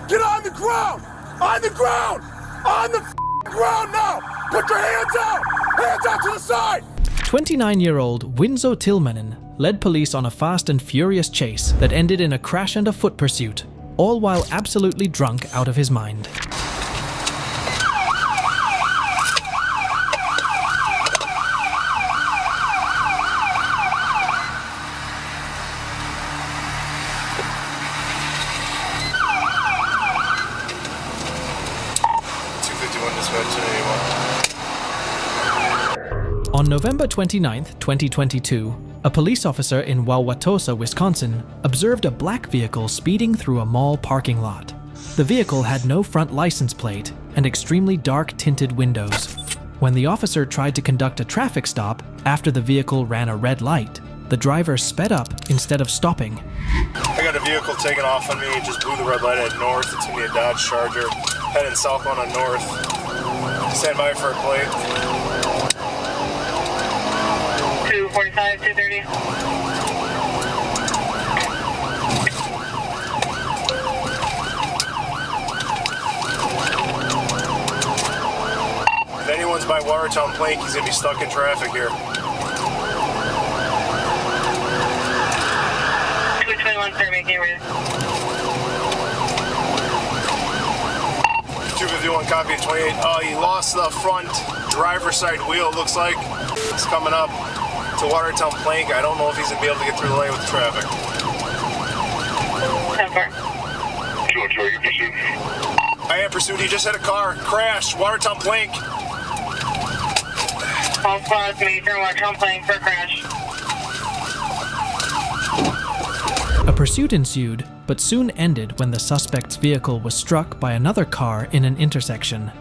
Get on the ground! On the ground! On the ground now! Put your hands out! Hands out to the side! 29-year-old Winzo Tillmanen led police on a fast and furious chase that ended in a crash and a foot pursuit, all while absolutely drunk out of his mind. On November 29, 2022, a police officer in Wauwatosa, Wisconsin, observed a black vehicle speeding through a mall parking lot. The vehicle had no front license plate and extremely dark tinted windows. When the officer tried to conduct a traffic stop after the vehicle ran a red light, the driver sped up instead of stopping. I got a vehicle taking off on me, just blew the red light at north. It's gonna be a Dodge Charger, heading southbound on north. Stand by for a plate. 245, 230. If anyone's by Watertown Plank, he's gonna be stuck in traffic here. 221, sir, making it ready. 251, copy of 28. He lost the front driver's side wheel, looks like. It's coming up to Watertown Plank. I don't know if he's gonna be able to get through the lane with the traffic. 10-4. Are you pursued? I am pursued. He just hit a car. Crash. Watertown Plank. All squads, major Watertown Plank for a crash. A pursuit ensued, but soon ended when the suspect's vehicle was struck by another car in an intersection.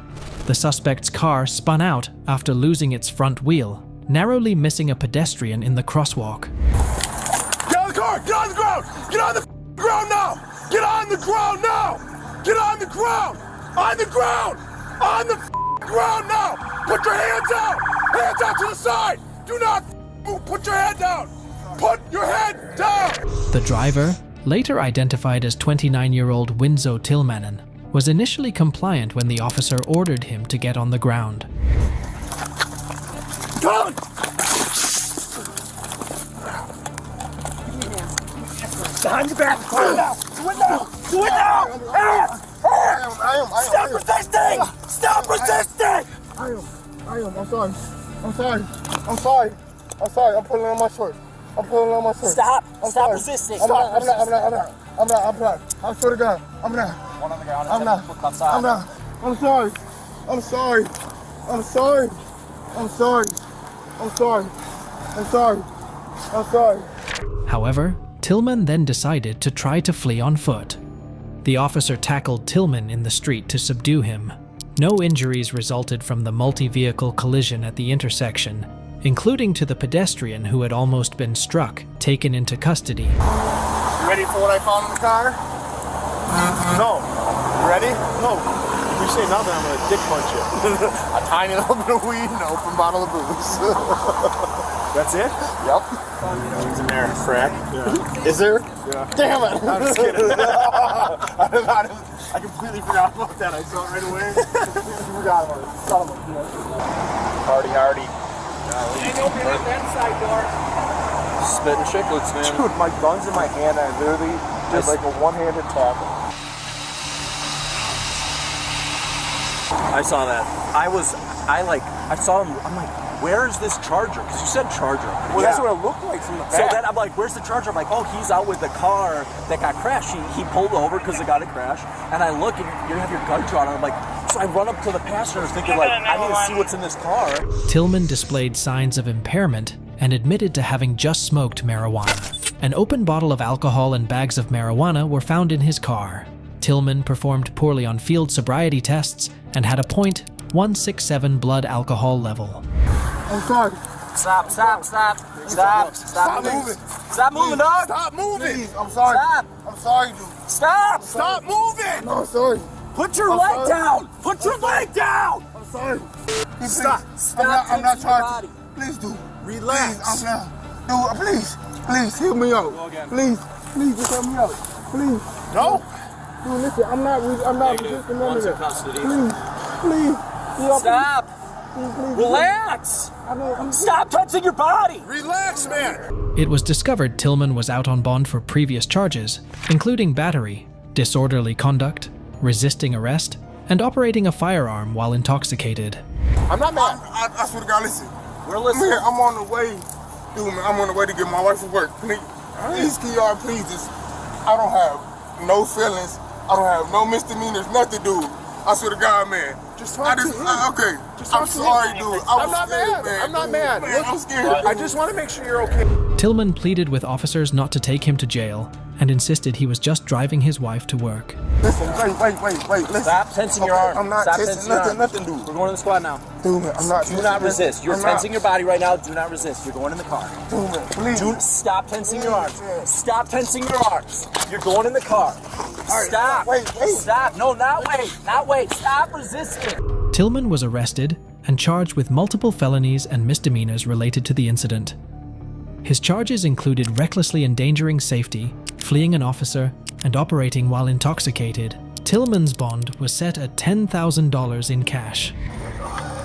The suspect's car spun out after losing its front wheel, narrowly missing a pedestrian in the crosswalk. Get on the car! Get on the ground! Get on the ground now! Get on the ground now! Get on the ground! On the ground! On the ground now! Put your hands out! Hands out to the side! Do not move! Put your head down! Put your head down! The driver, later identified as 29-year-old Winzo Tillmanen, was initially compliant when the officer ordered him to get on the ground. Come on! Behind your back! Do it now! Do it now! Do it now! Stop resisting! Stop resisting! I am. I'm sorry. I'm pulling on my shorts. Stop sorry. resisting. I'm not. I swear to God, I'm not. One on the ground. I'm not. I'm sorry. However, Tillman then decided to try to flee on foot. The officer tackled Tillman in the street to subdue him. No injuries resulted from the multi-vehicle collision at the intersection, including to the pedestrian who had almost been struck, taken into custody. You ready for what I found in the car? No. You ready? No. If you say nothing, I'm gonna dick punch you. A tiny little bit of weed and an open bottle of booze. That's it? Yep. He's in there. Crack. Yeah. Is there? Yeah. Damn it! I'm just kidding. I completely forgot about that. I saw it right away. Forgot about it. Hardy. Ain't opening up that side door. Spitting chicklets, man. Dude, my gun's in my hand. I literally did like a one-handed tackle. I saw that. I saw him. I'm like, where is this Charger? Because you said Charger. Well, that's what it looked like from the back. So then I'm like, where's the Charger? I'm like, oh, he's out with the car that got crashed. He pulled over because it got a crash. And I look and you have your gun drawn. And I'm like, so I run up to the passengers thinking like, I need to see what's in this car. Tillman displayed signs of impairment and admitted to having just smoked marijuana. An open bottle of alcohol and bags of marijuana were found in his car. Tillman performed poorly on field sobriety tests and had a .167 blood alcohol level. I'm sorry. Stop moving. Stop moving, dog. Stop moving. Please, I'm sorry. Stop. I'm sorry, dude. Stop moving. No, I'm sorry. Put your leg down. Put your leg down. I'm sorry. Please, Stop. I'm not trying body. to. Please, dude. Relax. Please, I'm not. Dude, please, help me out. Please, just help me out. Please. No. Dude, listen, I'm not resisting none of that. Custody. Please. Stop. Relax. Stop touching your body. Relax, man. It was discovered Tillman was out on bond for previous charges, including battery, disorderly conduct, resisting arrest, and operating a firearm while intoxicated. I'm not mad. I swear to God, listen. We're listening. I'm on the way. Dude, man, I'm on the way to get my wife from work. Please, can y'all please just, I don't have no feelings. I don't have no misdemeanors, nothing, dude. I swear to God, man. Just talk to him. Okay. Just talk I'm to sorry, him. dude. I'm not scared, mad. man. I'm not Dude, mad. Man, Look, I'm scared. I just want to make sure you're okay. Tillman pleaded with officers not to take him to jail and insisted he was just driving his wife to work. Listen, wait. Listen. Stop tensing your arm. I'm not Stop tensing your nothing, arm. dude. We're going to the squad now. Dude, man, I'm not. Do not resist. You're I'm tensing not. your body right now. Do not resist. You're going in the car. Dude, man, please. Stop tensing your arms. Stop tensing your arms. You're going in the car. Stop. Wait. Stop. No, not wait. Stop resisting. Tillman was arrested and charged with multiple felonies and misdemeanors related to the incident. His charges included recklessly endangering safety, fleeing an officer, and operating while intoxicated. Tillman's bond was set at $10,000 in cash.